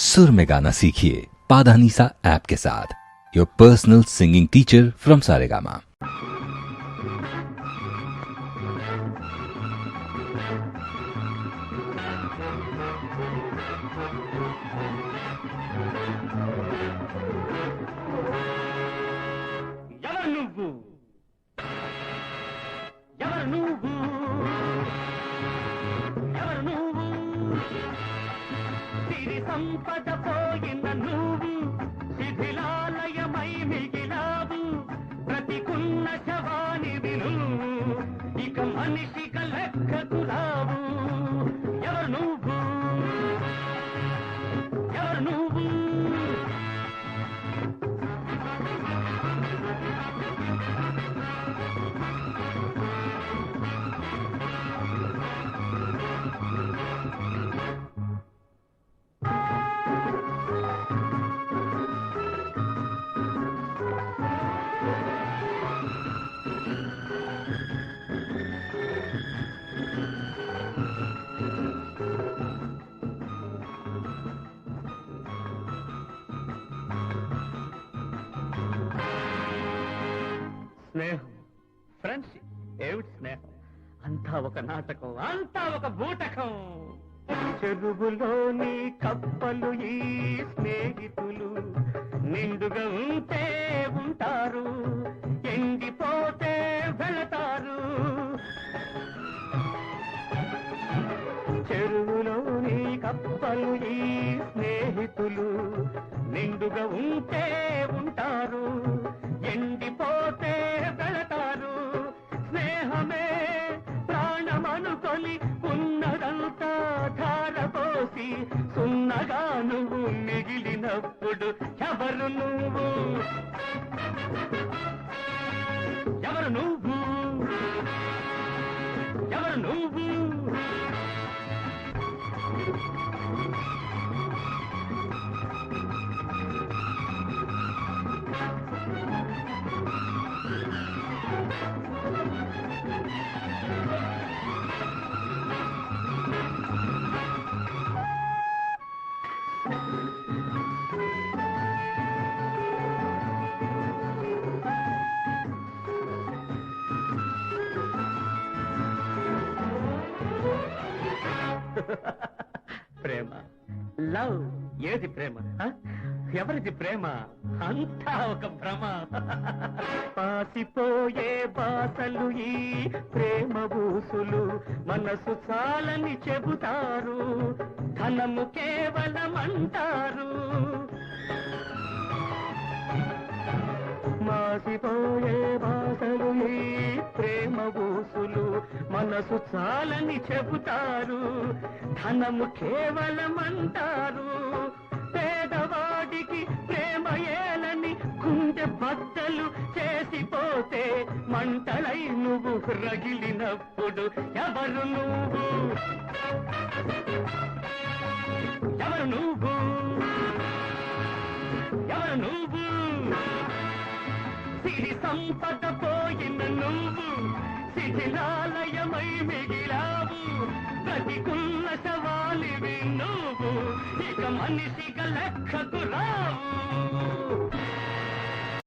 सुर में गाना सीखिए पाधानीसा ऐप के साथ। Your personal singing teacher from Saregama. సంపద పోయిన నువ్వు శిథిలాలయమై మిగిలావు ప్రతికున్న శవానివి నువ్వు ఇక మనిషిగా లెక్కకు రావు. ఎవరు నువ్వు ఎవరు నువ్వు స్నేహం, ఫ్రెండ్షిప్, ఏమిటి స్నేహం? అంతా ఒక నాటకం, అంతా ఒక బూటకం. చెరువులోని కప్పలు ఈ స్నేహితులు నిండుగా ఉంటే ఉంటారు, ఎండిపోతే వెళతారు. చెరువులోని కప్పలు ఈ స్నేహితులు నిండుగా ఉంటే ఉంటారు, ఎండిపోతే వెళతారు. స్నేహమే ప్రాణమనుకొని ఉన్నదంతా ధారపోసి సున్నగా నువ్వు మిగిలినప్పుడు ఎవరు నువ్వు ఎవరు నువ్వు ఎవరు నువ్వు ప్రేమ, లవ్. ఏది ప్రేమ? ఎవరిది ప్రేమ? అంతా ఒక భ్రమ. పాసిపోయే బాసలు ఈ ప్రేమ బూసులు మనసు చాలని చెబుతారు, ధనము కేవలం అంటారు. మాసిపోయే బాసలు ఈ ప్రేమ బూసులు మనసు చాలని చెబుతారు, ధనము కేవలం అంటారు. పేదవాడికి ప్రేమ ఏలని గుండె బద్దలు చేసిపోతే మంటలై నువ్వు రగిలినప్పుడు ఎవరు నువ్వు ఎవరు నువ్వు ఎవరు నువ్వు సిరి సంపద పోయిన నువ్వు శిథిలాలయమై మిగిలావు ప్రతికున్న సవాలివి నువ్వు ఇక మనిషిగా లెక్కకు రావు.